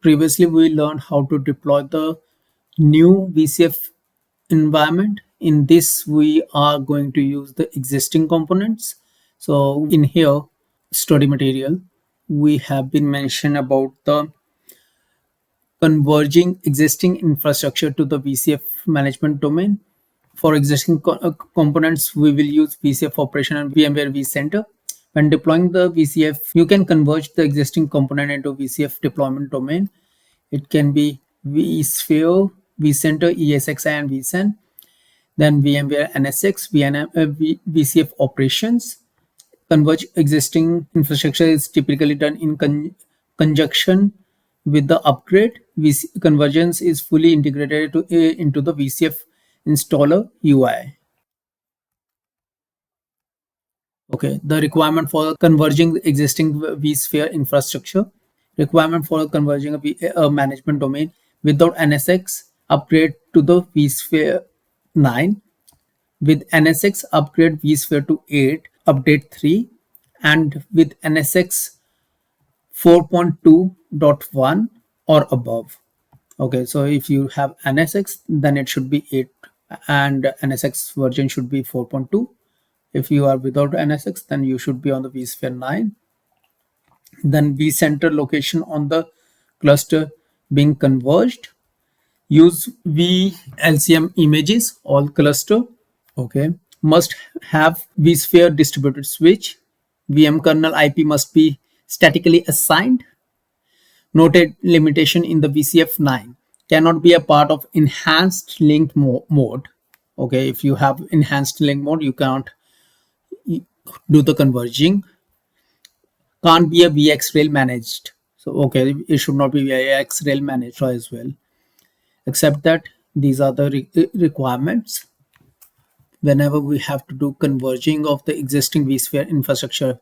Previously, we learned how to deploy the new VCF environment. In this, we are going to use the existing components. So in here, study material, we have been mentioned about the converging existing infrastructure to the VCF management domain. For existing components, we will use VCF operation and VMware vCenter. When deploying the VCF, you can converge the existing component into VCF deployment domain. It can be vSphere, vCenter, ESXi, and vSAN. Then VMware NSX, VCF operations. Converge existing infrastructure is typically done in conjunction with the upgrade. Convergence is fully integrated into the VCF installer UI. Okay, the requirement for converging the existing vSphere infrastructure. Requirement for converging a management domain without NSX, upgrade to the vSphere 9. With NSX, upgrade vSphere to 8, update 3. And with NSX 4.2.1 or above. Okay, so if you have NSX, then it should be 8 and NSX version should be 4.2. If you are without NSX, then you should be on the vSphere 9. Then vCenter location on the cluster being converged. Use vLCM images, all cluster. Okay, must have vSphere distributed switch. VM kernel IP must be statically assigned. Noted limitation in the VCF 9 cannot be a part of enhanced linked mode. Okay, if you have enhanced link mode, you can't do the converging. Can't be a VxRail managed. So okay, it should not be VxRail managed as well. Except that these are the requirements whenever we have to do converging of the existing vSphere infrastructure.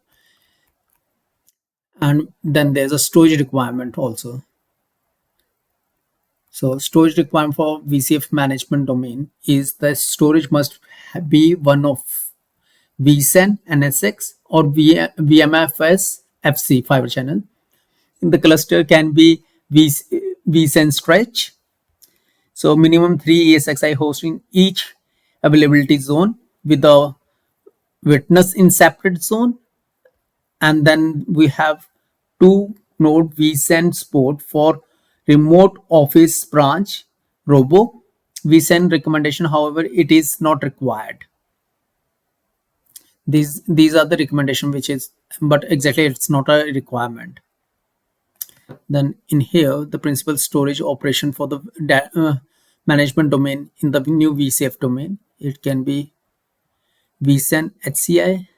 And then there's a storage requirement also. So storage requirement for VCF management domain is the storage must be one of vSAN, NSX, or VMFS FC fiber channel. The cluster can be vSAN stretch. So minimum 3 ESXi hosts in each availability zone with a witness in separate zone. And then we have 2 node vSAN support for remote office branch robo. vSAN recommendation, however, it is not required. These are the recommendation, which is, but exactly it's not a requirement. Then in here, the principal storage operation for the management domain in the new VCF domain, it can be vSAN HCI,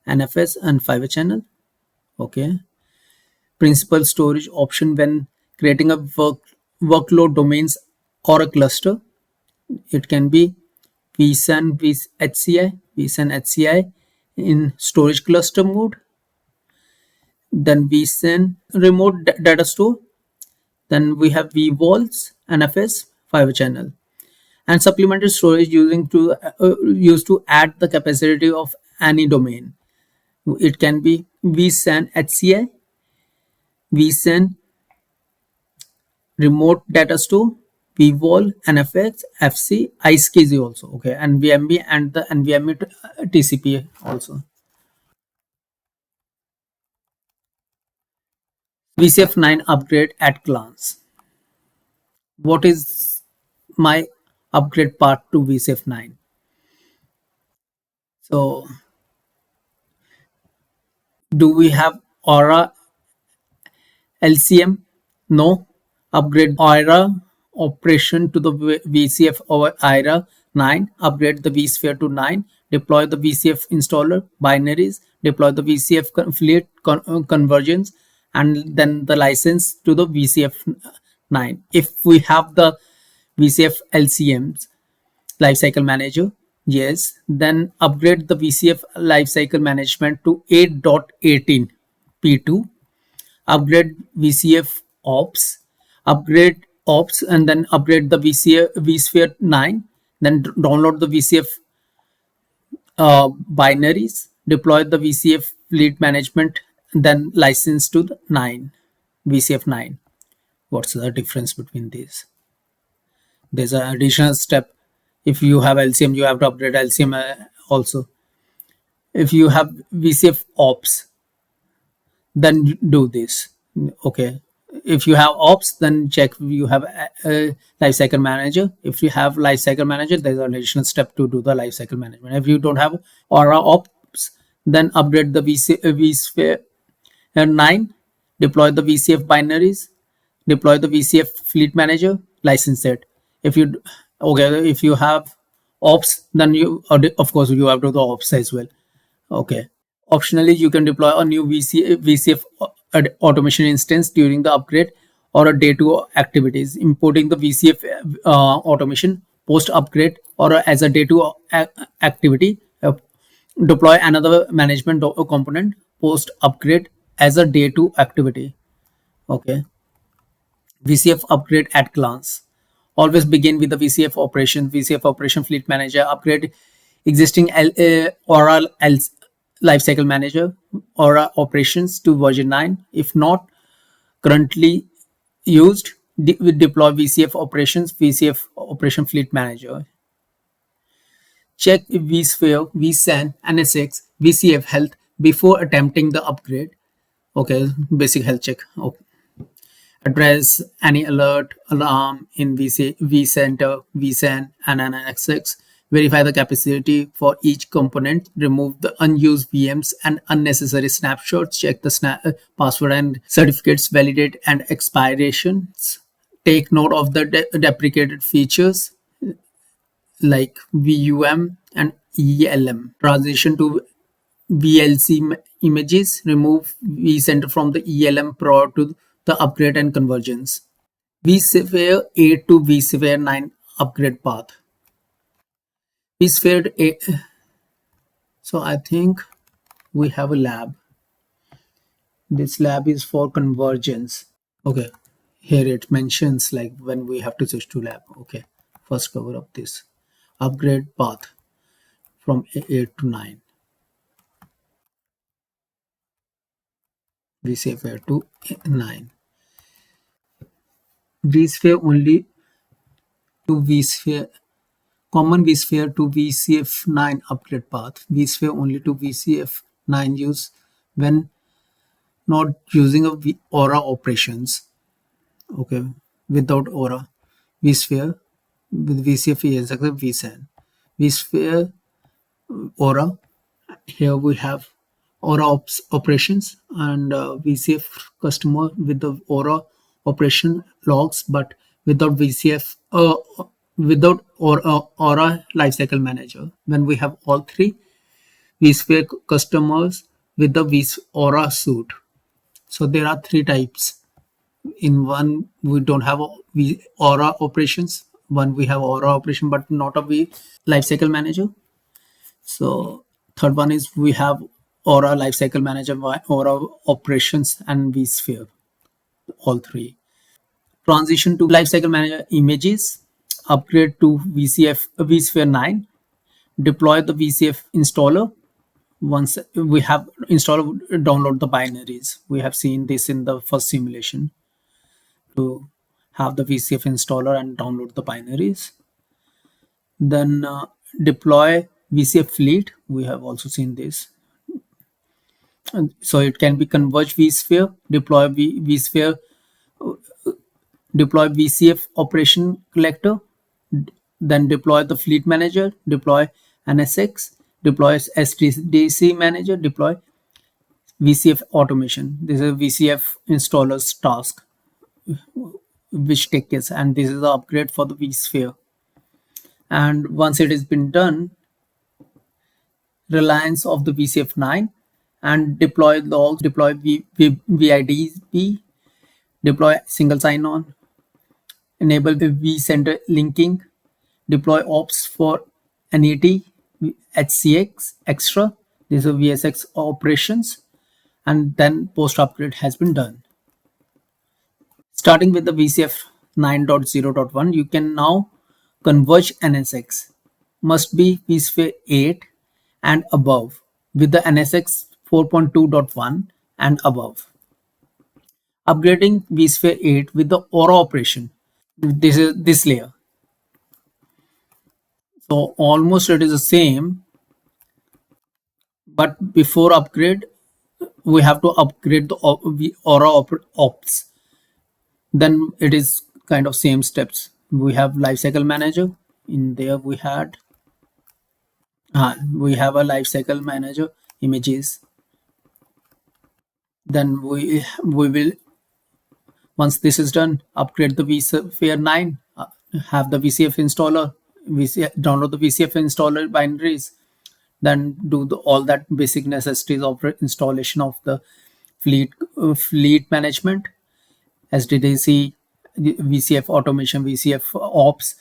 NFS, and fiber channel. Okay, principal storage option when creating a workload domains or a cluster, it can be vSAN HCI, vSAN HCI in storage cluster mode. Then vSAN remote data store. Then we have vVols, NFS, fiber channel, and supplementary storage used to add the capacity of any domain. It can be vSAN HCI, vSAN remote data store, vVol, NFS, FC, iSCSI also. Okay, and VMB and the NVMe TCP also. VCF 9 upgrade at glance. What is my upgrade part to VCF 9? So, do we have Aura LCM? No. Upgrade Aura operation to the VCF over Aura 9. Upgrade the vSphere to 9. Deploy the VCF installer binaries. Deploy the VCF fleet convergence, and then the license to the VCF 9. If we have the VCF LCMs lifecycle manager, yes, then upgrade the VCF lifecycle management to 8.18 P2. Upgrade VCF ops, upgrade ops, and then upgrade the vSphere 9. Then download the VCF binaries, deploy the VCF fleet management, then license to the 9 VCF 9. What's the difference between these? There's an additional step. If you have LCM, you have to upgrade LCM also. If you have VCF ops, then do this. Okay. If you have ops, then check you have a lifecycle manager. If you have lifecycle manager, there's an additional step to do the lifecycle management. If you don't have Aura ops, then upgrade the vSphere 9, deploy the VCF binaries, deploy the VCF fleet manager, license it. If you okay, if you have ops, then you of course you have to do the ops as well. Okay. Optionally, you can deploy a new VCF automation instance during the upgrade or a day two activities, importing the VCF automation post upgrade or as a day two activity. Deploy another management component post upgrade as a day two activity. Okay. VCF upgrade at glance. Always begin with the VCF operation fleet manager, upgrade existing Aura lifecycle manager, Aura operations to version 9. If not currently used, deploy VCF operation fleet manager. Check vSphere, vSAN, NSX, VCF health before attempting the upgrade. Okay, basic health check. Okay. Address any alert, alarm in vCenter, vSAN, and NSX. Verify the capacity for each component. Remove the unused VMs and unnecessary snapshots. Check the password and certificates, validate and expirations. Take note of the deprecated features like VUM and ELM. Transition to VLC images. Remove vCenter from the ELM prior to the upgrade and convergence. vSphere 8 to vSphere 9 upgrade path. vSphere 8. So I think we have a lab. This lab is for convergence. Okay. Here it mentions like when we have to switch to lab. Okay. First cover up this upgrade path from 8 to 9. vSphere to 9. vSphere only to vSphere. Common vSphere to VCF 9 upgrade path. vSphere only to VCF 9 use when not using a Aura operations. Okay, without Aura. vSphere with VCF is exactly vSAN. vSphere Aura. Here we have Aura operations and VCF customer with the Aura operation logs, but without VCF without Aura lifecycle manager. When we have all three, vSphere customers with the Aura suite. So there are three types. In one, we don't have Aura operations. One we have Aura operation, but not a lifecycle manager. So third one is we have Aura lifecycle manager, Aura operations, and vSphere. All three. Transition to lifecycle manager images. Upgrade to vSphere 9. Deploy the VCF installer. Once we have installed, download the binaries. We have seen this in the first simulation to have the VCF installer and download the binaries. Then deploy VCF fleet. We have also seen this. And so it can be converge vSphere, deploy vSphere, deploy VCF operation collector, then deploy the fleet manager, deploy NSX, deploy SDC manager, deploy VCF automation. This is a VCF installer's task which takes place, and this is the upgrade for the vSphere. And once it has been done, reliance of the VCF 9 and deploy logs, deploy VIDB, deploy single sign-on, enable the vCenter linking, deploy ops for NAT, HCX, extra. These are VSX operations, and then post upgrade has been done. Starting with the VCF 9.0.1, you can now converge NSX. Must be vSphere 8 and above with the NSX 4.2.1 and above. Upgrading vSphere 8 with the Aura operation. This is this layer. So almost it is the same, but before upgrade, we have to upgrade the Aura ops. Then it is kind of same steps. We have lifecycle manager. In there we have a lifecycle manager images. Then we will, once this is done, upgrade the vSphere 9, have the VCF installer, download the VCF installer binaries, then do all that basic necessities of installation of the fleet management, SDDC, VCF automation, VCF ops,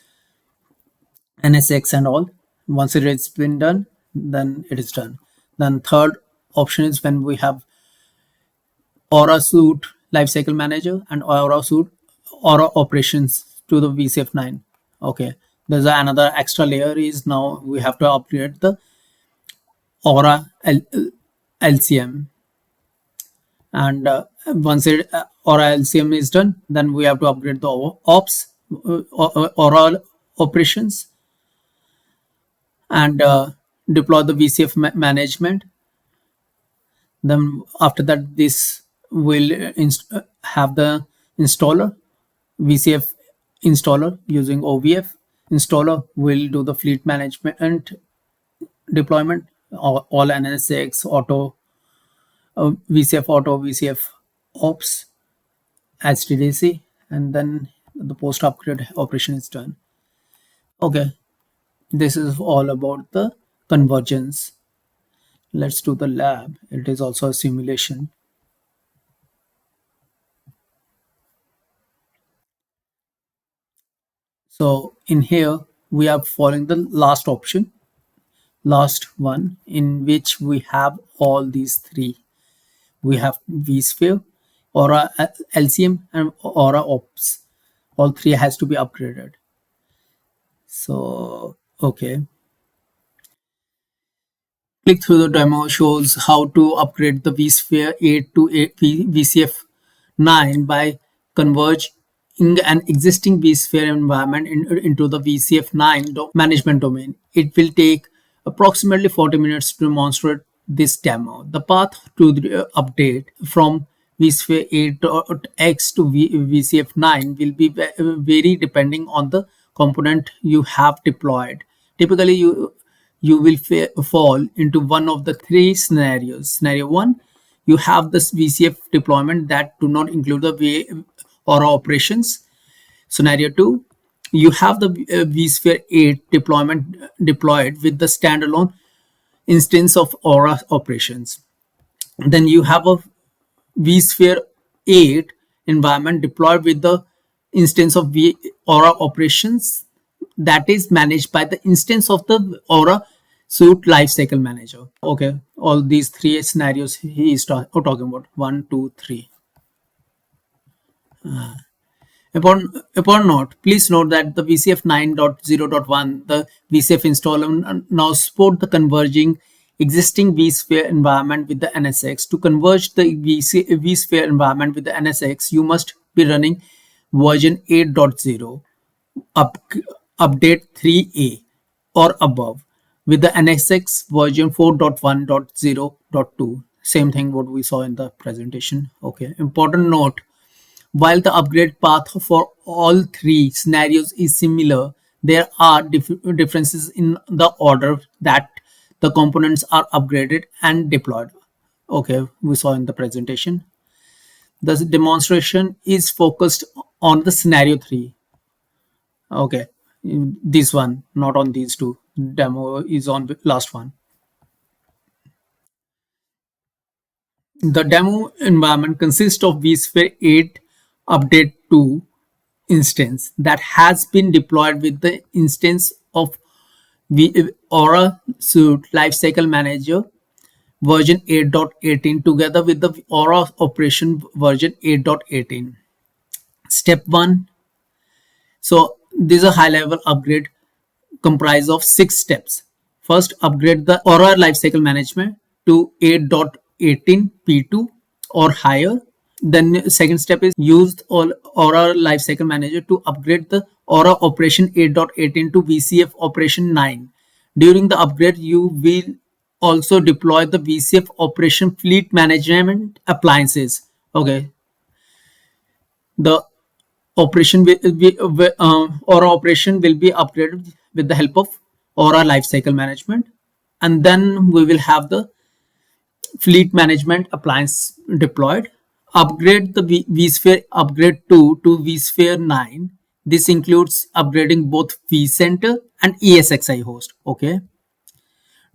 NSX and all. Once it has been done, then it is done. Then third option is when we have Aura Suite Lifecycle Manager and Aura Operations to the VCF 9. Okay, there's another extra layer is now we have to upgrade the Aura LCM. And once Aura LCM is done, then we have to upgrade the ops, Aura operations, and deploy the VCF management. Then after that, this will have the installer, VCF installer using OVF. Installer will do the fleet management deployment, all NSX, auto, VCF auto, VCF ops, HTDC, and then the post upgrade operation is done. Okay, this is all about the convergence. Let's do the lab. It is also a simulation. So in here, we are following the last option, last one, in which we have all these three. We have vSphere, Aura LCM, and Aura Ops. All three has to be upgraded. So, okay. Click through the demo shows how to upgrade the vSphere 8 to VCF 9 by converging an existing vSphere environment into the VCF 9 management domain. It will take approximately 40 minutes to demonstrate this demo. The path to the update from vSphere 8.x to VCF 9 will be vary depending on the component you have deployed. Typically, you will fall into one of the three scenarios. Scenario 1, you have this VCF deployment that do not include the Aura operations. Scenario 2, you have the vSphere 8 deployment deployed with the standalone instance of Aura operations. Then you have a vSphere 8 environment deployed with the instance of Aura operations that is managed by the instance of the Aura Suite Lifecycle Manager. Okay, all these three scenarios he is talking about. 1, 2, 3. Upon note, please note that the VCF 9.0.1, the VCF installer now support the converging existing vSphere environment with the NSX. To converge the vSphere environment with the NSX, you must be running version 8.0, update 3A or above, with the NSX version 4.1.0.2. Same thing what we saw in the presentation. Okay, important note. While the upgrade path for all three scenarios is similar, there are differences in the order that the components are upgraded and deployed. Okay, we saw in the presentation. The demonstration is focused on the scenario 3. Okay, this one, not on these two. Demo is on the last one. The demo environment consists of vSphere 8 update 2 instance that has been deployed with the instance of Aura Suite Lifecycle Manager version 8.18 together with the Aura operation version 8.18. Step 1. So this is a high level upgrade comprised of 6 steps. First, upgrade the Aura Lifecycle Management to 8.18 P2 or higher. Then second step is used Aura Lifecycle Manager to upgrade the Aura Operation 8.18 to VCF Operation 9. During the upgrade, you will also deploy the VCF Operation Fleet Management Appliances. Okay, the operation Aura operation will be upgraded with the help of Aura Lifecycle Management, and then we will have the fleet management appliance deployed. Upgrade the vSphere upgrade 2 to vSphere 9. This includes upgrading both vCenter and ESXi host. Okay.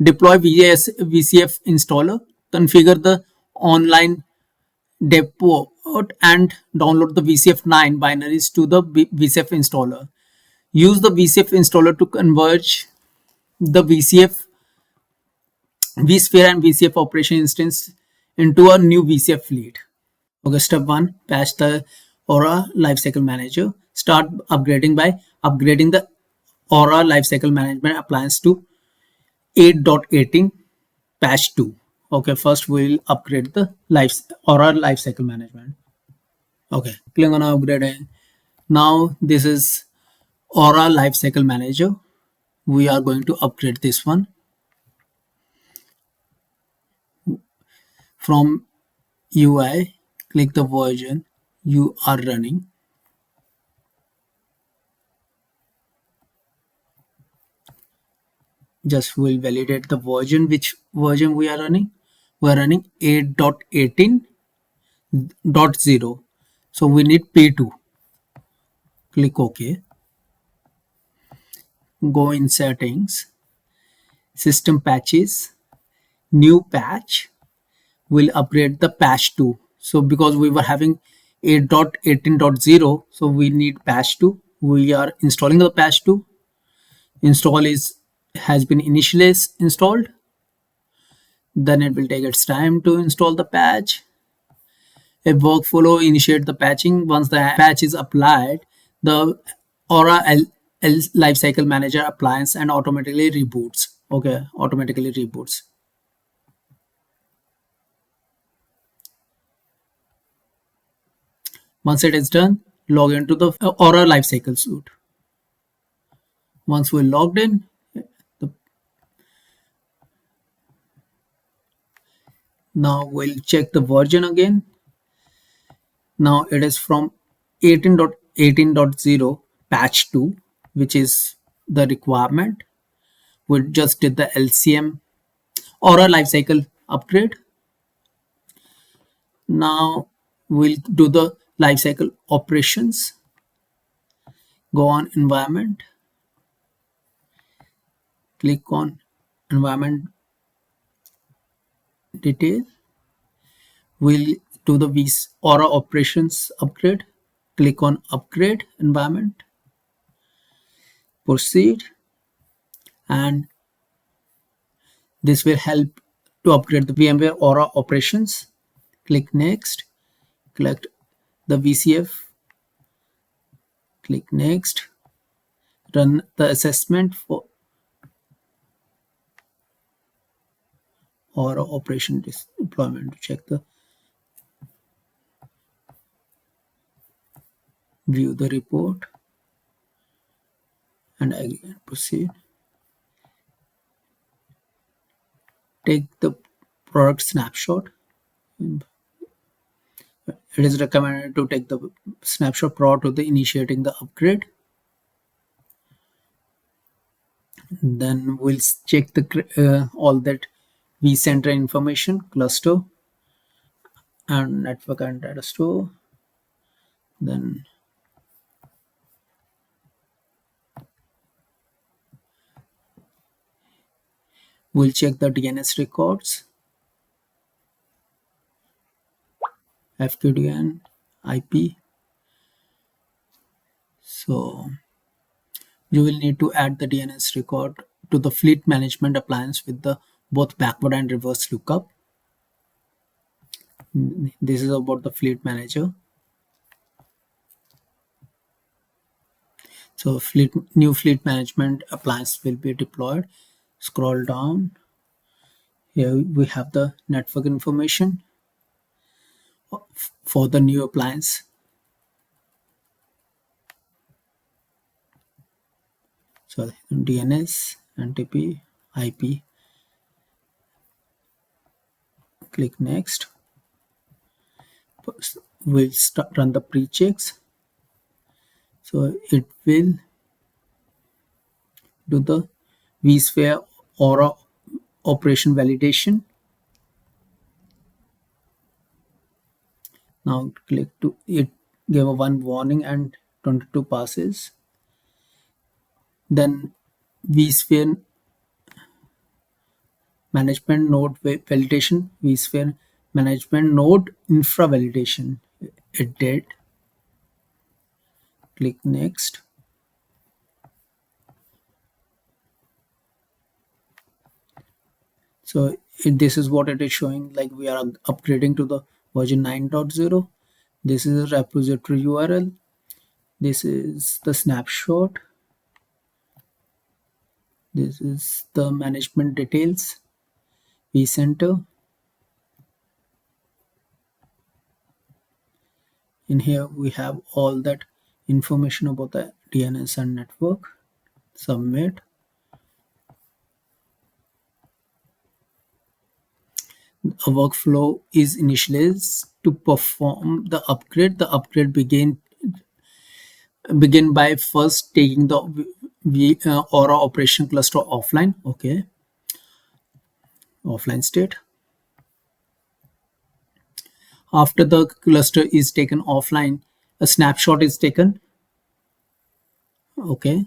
Deploy VCF installer. Configure the online depot and download the VCF 9 binaries to the VCF installer. Use the VCF installer to converge the vSphere and VCF operation instance into a new VCF fleet. Okay, step 1, patch the Aura Lifecycle Manager. Start upgrading by upgrading the Aura Lifecycle Management appliance to 8.18 patch 2. Okay, first we'll upgrade the Aura Lifecycle Management. Okay, click on upgrade. Now this is Aura Lifecycle Manager. We are going to upgrade this one. From UI, click the version you are running. Just will validate the version, which version we are running. We are running 8.18.0. So we need P2. Click OK. Go in settings, system patches, new patch. Will upgrade the patch 2. So because we were having 8.18.0, so we need patch 2. We are installing the patch 2. Install has been initially installed. Then it will take its time to install the patch. A workflow initiate the patching. Once the patch is applied, the Aura Lifecycle Manager appliance and automatically reboots. Okay, automatically reboots. Once it is done, log into the Aura Lifecycle suite. Once we're logged in, now we'll check the version again. Now it is from 18.18.0 patch 2, which is the requirement. We just did the LCM Aura Lifecycle upgrade. Now we'll do the lifecycle operations. Go on environment. Click on environment detail. We'll do the Aura operations upgrade. Click on upgrade environment. Proceed. And this will help to upgrade the VMware Aura operations. Click next. Select the VCF. Click next. Run the assessment for Aura operation deployment to check the view the report and again proceed. Take the product snapshot. It is recommended to take the snapshot prior to the initiating the upgrade. Then we'll check the all that vCenter information, cluster and network and data store. Then we'll check the DNS records, FQDN, IP. So you will need to add the DNS record to the fleet management appliance with the both backward and reverse lookup. This is about the fleet manager. So new fleet management appliance will be deployed. Scroll down. Here we have the network information. for the new appliance. So DNS, NTP, IP, click next. We'll run the pre-checks. So it will do the vSphere Aura operation validation. Now click to it, gave a one warning and 22 passes. Then vSphere management node validation, vSphere management node infra validation. It did. Click next. So this is what it is showing, like we are upgrading to the version 9.0. This is a repository URL. This is the snapshot. This is the management details, vCenter. In here we have all that information about the DNS and network. Submit. A workflow is initialized to perform the upgrade. The upgrade begin by first taking the Aura operation cluster offline. Okay, offline state. After the cluster is taken offline, a snapshot is taken. Okay,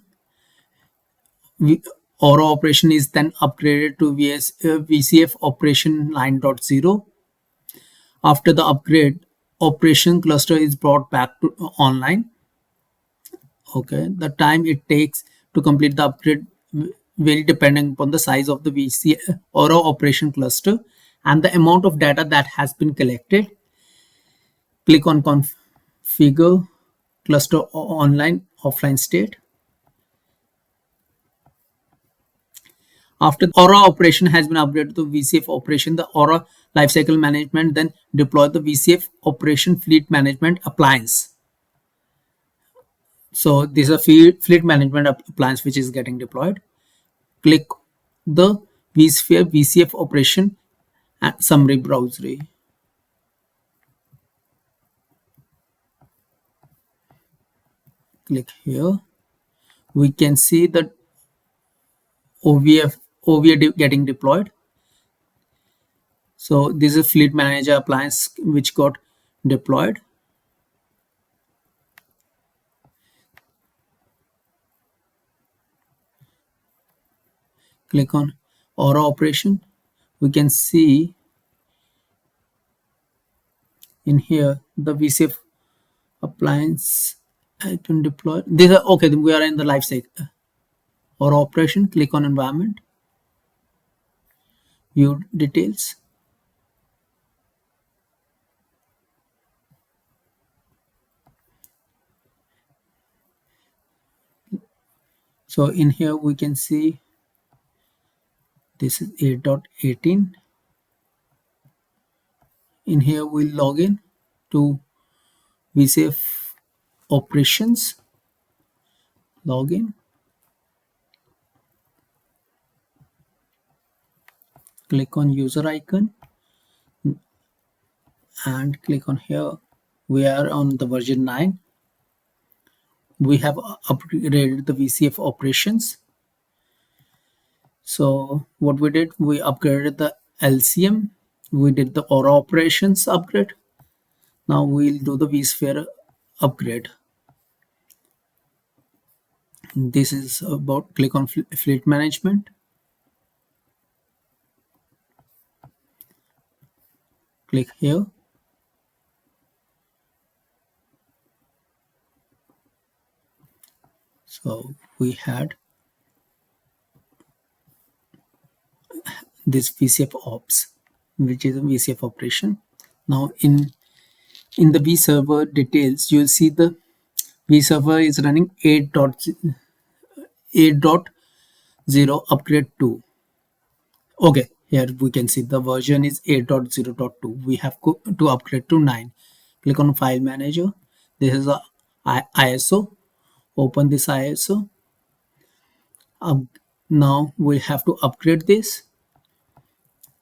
Aura operation is then upgraded to VCF operation 9.0. After the upgrade, operation cluster is brought back to online. Okay, the time it takes to complete the upgrade very depending upon the size of the VCF Aura operation cluster and the amount of data that has been collected. Click on configure cluster online offline state. After the Aura operation has been upgraded to VCF operation, the Aura lifecycle management then deploy the VCF operation fleet management appliance. So this is a fleet management appliance which is getting deployed. Click the vSphere VCF operation and summary browser. Click here. We can see that OVA getting deployed. So this is a fleet manager appliance which got deployed. Click on Aura operation. We can see in here the VCF appliance has been deployed. These are okay. Then we are in the life cycle. Aura operation. Click on environment. View details. So in here we can see this is 8.18. In here we'll log in to VCF operations. Login. Click on user icon and click on here. We are on the version 9. We have upgraded the VCF operations. So what we did, we upgraded the LCM. We did the Aura operations upgrade. Now we'll do the vSphere upgrade. This is about, click on fleet management. Click here. So we had this VCF ops, which is a VCF operation. Now in the vServer details, you'll see the vServer is running 8.0 upgrade 2. Okay, Here we can see the version is 8.0.2. We have to upgrade to 9. Click on File Manager. This is a ISO. Open this ISO. Um, Now we have to upgrade this.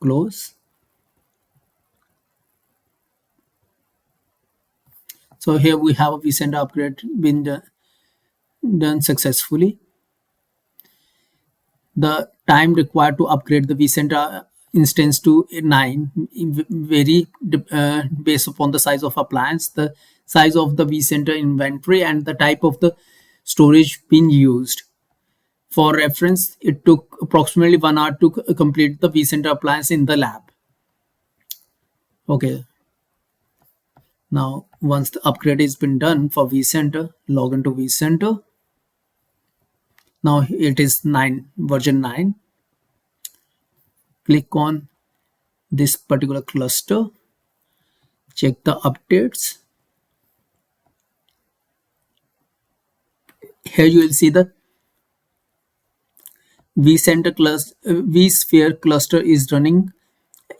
Close. So here we have a vCenter upgrade been done successfully. The time required to upgrade the vCenter instance to 9 vary based upon the size of appliance, the size of the vCenter inventory, and the type of the storage being used. For reference, it took approximately 1 hour to complete the vCenter appliance in the lab. Okay. Now, once the upgrade has been done for vCenter, log into vCenter. Now it is version 9. Click on this particular cluster. Check the updates. Here you will see the vSphere cluster is running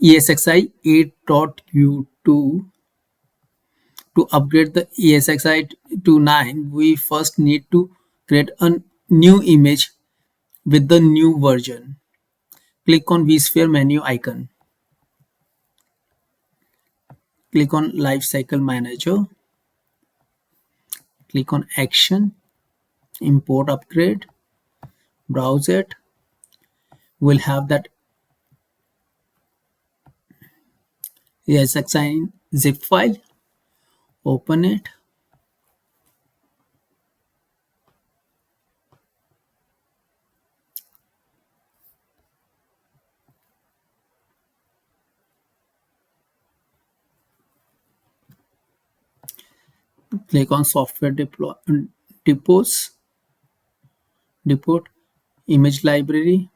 ESXi 8.u2. To upgrade the ESXi to 9, we first need to create a new image with the new version. Click on vSphere menu icon. Click on Lifecycle Manager. Click on Action. Import upgrade. Browse it. We'll have that ESXi zip file. Open it. Click on Software Depots. Depot Image Library.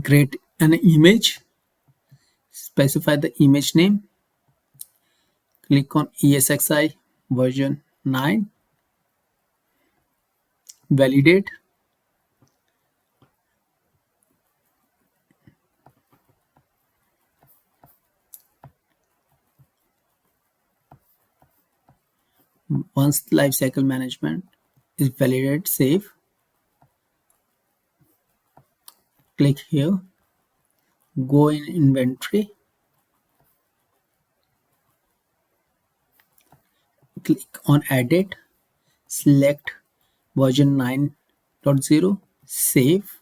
Create an image. Specify the image name. Click on ESXi version 9. Validate. Once the lifecycle management is validated, save. Click here. Go in inventory. Click on edit. Select version 9.0. Save.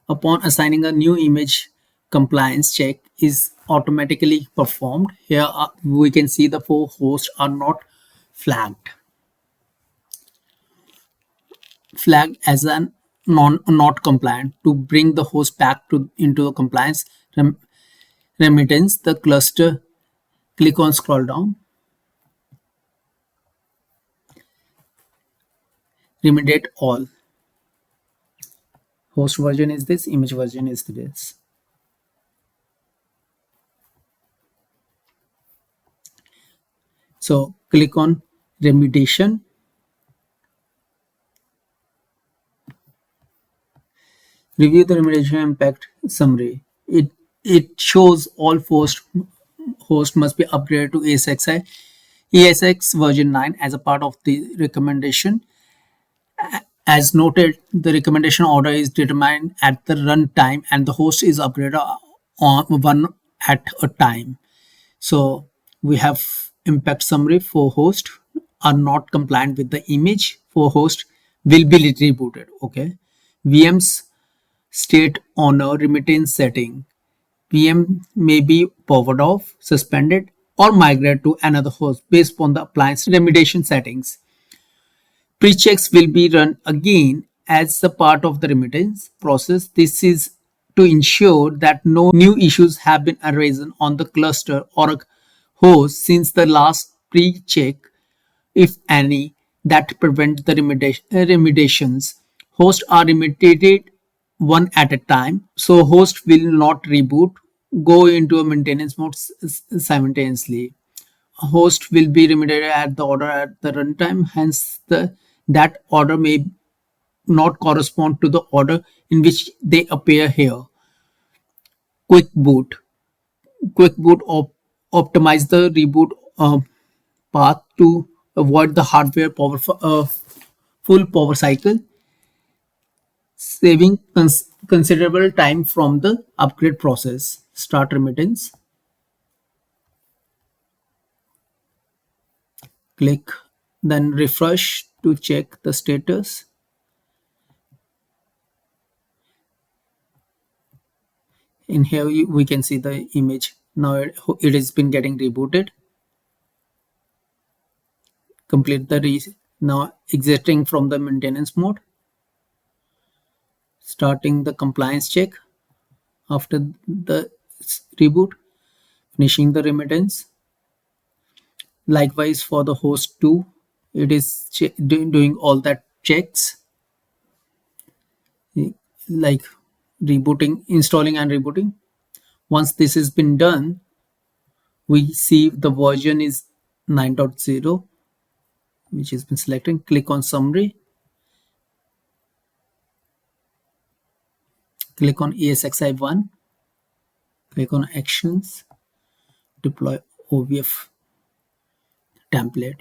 Upon assigning a new image, compliance check is automatically performed. Here we can see the 4 hosts are not flagged as an not compliant. To bring the host back into the compliance remittance, the cluster, click on scroll down. Remediate all. Host version is this, image version is this. So click on remediation. Review the remediation impact summary. It shows all hosts must be upgraded to ESX version 9 as a part of the recommendation. As noted, the recommendation order is determined at the runtime and the host is upgraded on one at a time. So we have impact summary for host are not compliant with the image. For host will be rebooted. Okay. VM's state owner remittance setting. VM may be powered off, suspended, or migrated to another host based on the appliance remediation settings. Pre-checks will be run again as a part of the remittance process. This is to ensure that no new issues have been arisen on the cluster or a host since the last pre-check, if any, that prevent the remediations. Hosts are remediated one at a time, so host will not reboot, go into a maintenance mode simultaneously. A host will be remediated at the order at the runtime, hence the That order may not correspond to the order in which they appear here. Quick boot. Quick boot optimize the reboot path to avoid the hardware full power cycle, saving considerable time from the upgrade process. Start remittance. Click, then refresh to check the status. In here we can see the image. Now it has been getting rebooted. Complete the now exiting from the maintenance mode, starting the compliance check after the reboot, finishing the remittance. Likewise for the host 2, it is doing all that checks like rebooting, installing and rebooting. Once this has been done, we see the version is 9.0, which has been selected. Click on summary, click on ESXi1, click on actions, deploy OVF template.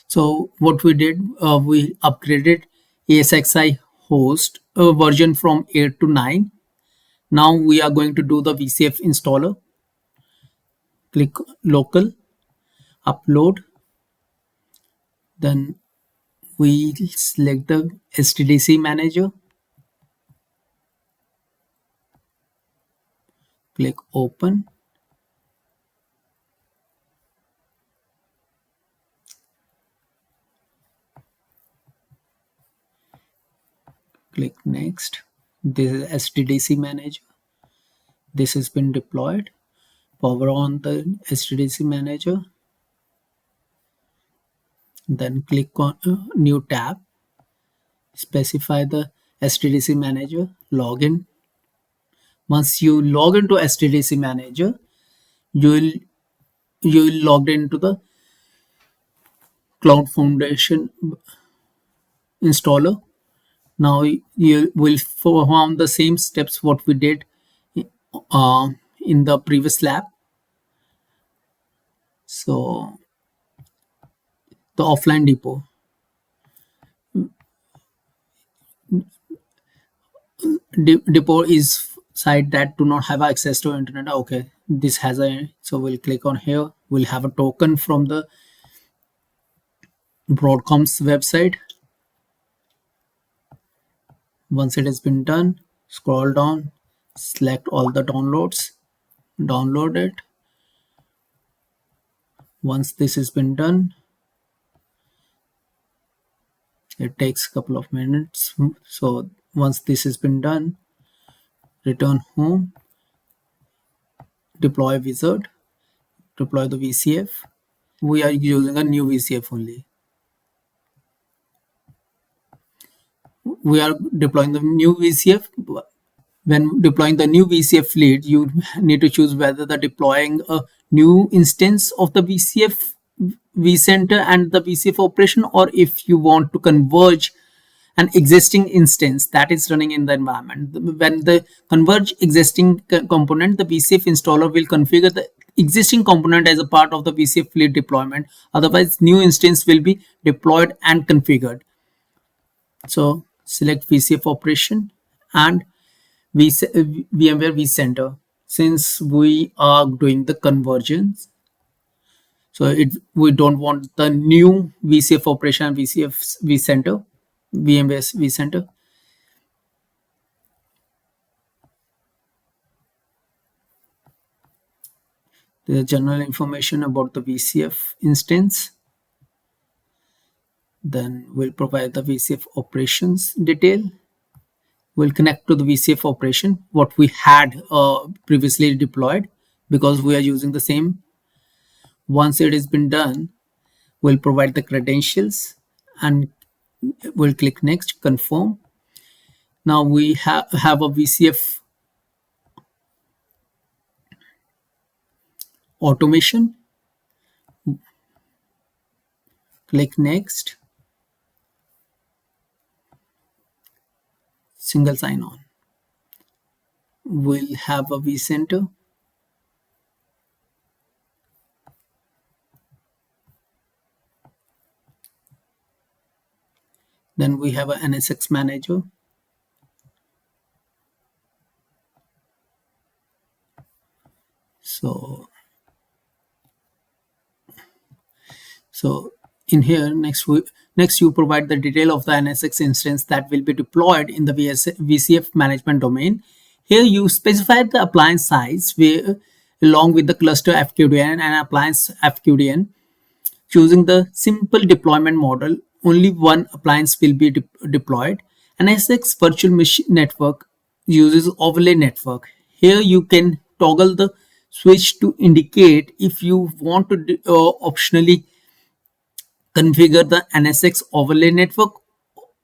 So what we did, we upgraded ESXi host version from 8 to 9. Now we are going to do the VCF installer. Click local, upload, then we select the STDC manager, click open, click next. This is STDC manager. This has been deployed. Power on the STDC manager, then click on new tab, specify the STDC manager, login. Once you log into STDC manager, you will logged into the Cloud Foundation installer. Now you will perform the same steps what we did uh, in the previous lab. So the offline depot, depot is site that do not have access to internet. Okay, this has a, so we'll click on here. We'll have a token from the Broadcom's website. Once it has been done, scroll down, select all the downloads, download it. Once this has been done, it takes a couple of minutes. So once this has been done, return home, deploy wizard, deploy the VCF. We are using a new VCF only. We are deploying the new VCF. When deploying the new VCF fleet, you need to choose whether the deploying a new instance of the VCF vCenter and the VCF operation, or if you want to converge an existing instance that is running in the environment. When the converge existing component, the VCF installer will configure the existing component as a part of the VCF fleet deployment. Otherwise, new instance will be deployed and configured. So select VCF operation and VMware vCenter. Since we are doing the convergence, so we don't want the new VCF operation and VCF vCenter, VMware vCenter. The general information about the VCF instance. Then we'll provide the VCF operations detail. We'll connect to the VCF operation, what we had previously deployed, because we are using the same. Once it has been done, we'll provide the credentials and we'll click next, confirm. Now we have a VCF automation. Click next. Single sign on. We'll have a vCenter. Then we have a NSX manager. So in here, next you provide the detail of the NSX instance that will be deployed in the VCF management domain. Here you specify the appliance size along with the cluster FQDN and appliance FQDN. Choosing the simple deployment model, only one appliance will be deployed. NSX virtual machine network uses overlay network. Here you can toggle the switch to indicate if you want to optionally configure the NSX overlay network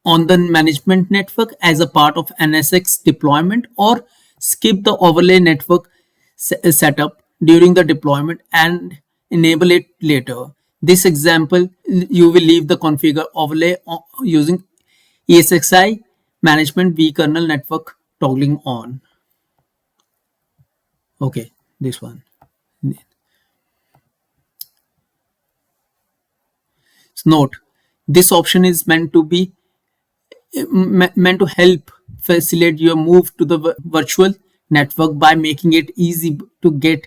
on the management network as a part of NSX deployment, or skip the overlay network setup during the deployment and enable it later. This example, you will leave the configure overlay using ESXi management vkernel network toggling on. Okay, this one. Note, this option is meant to help facilitate your move to the virtual network by making it easy to get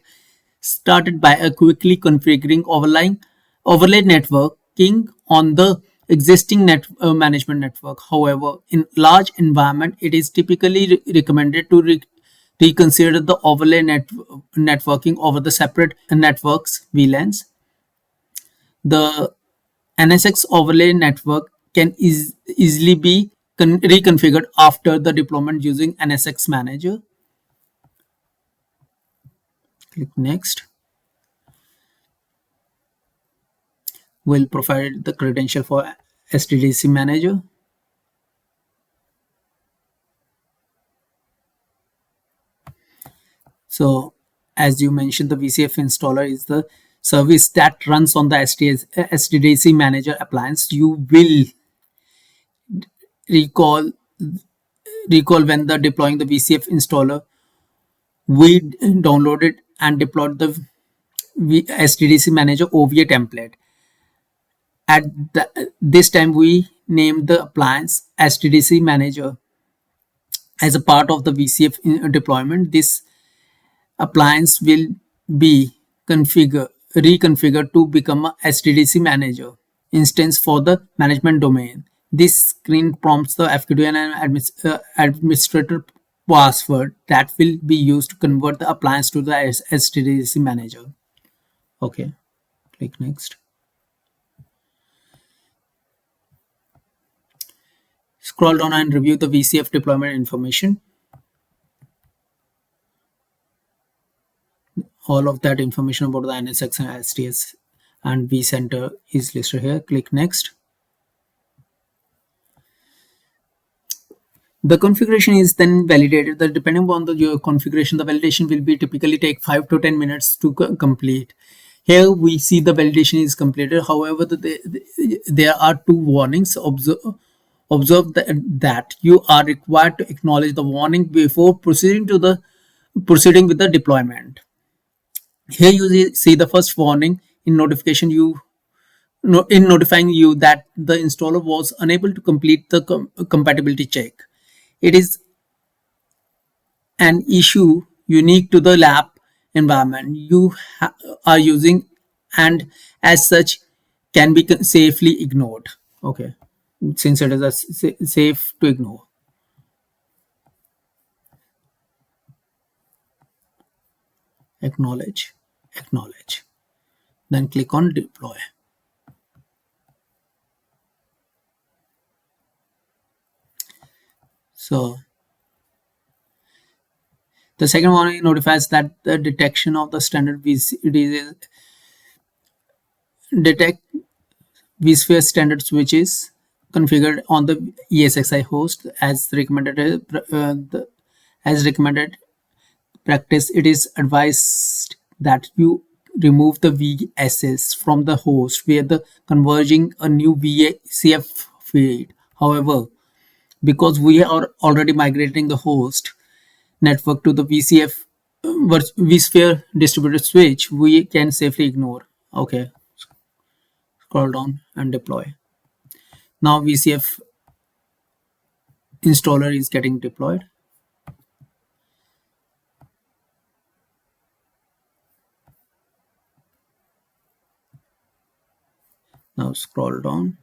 started by quickly configuring overlay networking on the existing management network. However, in large environment, it is typically recommended to reconsider the overlay networking over the separate networks VLANs. The NSX overlay network can easily be reconfigured after the deployment using NSX manager. Click next. We'll provide the credential for SDDC manager. So as you mentioned, the VCF installer is the service that runs on the SDDC manager appliance. You will recall when the deploying the VCF installer, we downloaded and deployed the SDDC manager OVA template. At this time, we named the appliance SDDC manager as a part of the VCF deployment. This appliance will be reconfigured to become a SDDC manager instance for the management domain. This screen prompts the FQDN and administrator password that will be used to convert the appliance to the SDDC manager. Okay, click next. Scroll down and review the VCF deployment information. All of that information about the NSX and STS and vCenter is listed here. Click next. The configuration is then validated. That depending on your configuration, the validation will be typically take 5 to 10 minutes to complete. Here we see the validation is completed. However, there are two warnings. Observe that you are required to acknowledge the warning before proceeding with the deployment. Here you see the first warning in notifying you that the installer was unable to complete the compatibility check. It is an issue unique to the lab environment you are using, and as such can be safely ignored. Okay, since it is safe to ignore. Acknowledge, then click on deploy. So the second one notifies that the detection of the standard detect vSphere standard switches configured on the ESXi host as recommended practice. It is advised that you remove the VSS from the host where the converging a new VCF feed. However, because we are already migrating the host network to the VCF vSphere distributed switch, we can safely ignore. Okay, scroll down and deploy. Now VCF installer is getting deployed. Now scroll down,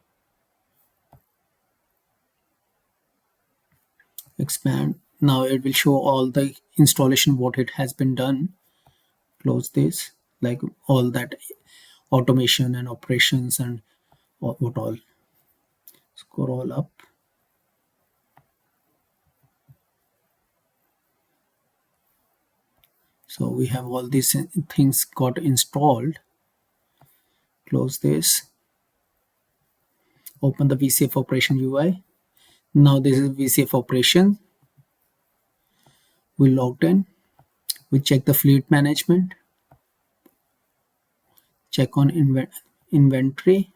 expand. Now it will show all the installation what it has been done. Close this, like all that automation and operations and what all. Scroll up. So we have all these things got installed. Close this. Open the VCF operation UI. Now this is VCF operation. We logged in. We check the fleet management. Check on inventory.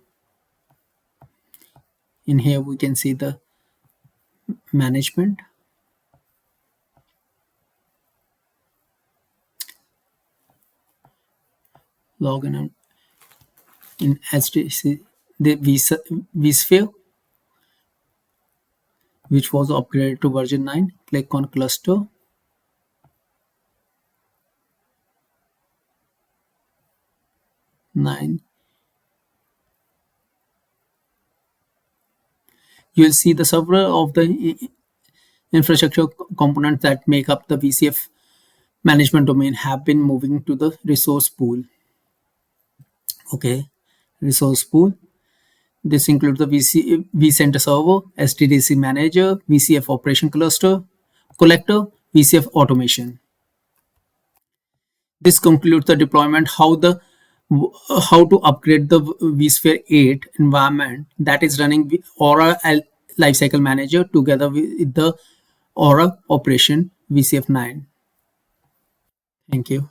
In here we can see the management. Log in HTC, the vSphere, which was upgraded to version 9. Click on cluster. Nine. You will see the several of the infrastructure components that make up the VCF management domain have been moving to the resource pool. Okay, resource pool. This includes the vCenter server, SDDC manager, VCF operation cluster, collector, VCF automation. This concludes the deployment. How to upgrade the vSphere 8 environment that is running Aura Lifecycle Manager together with the Aura operation VCF 9. Thank you.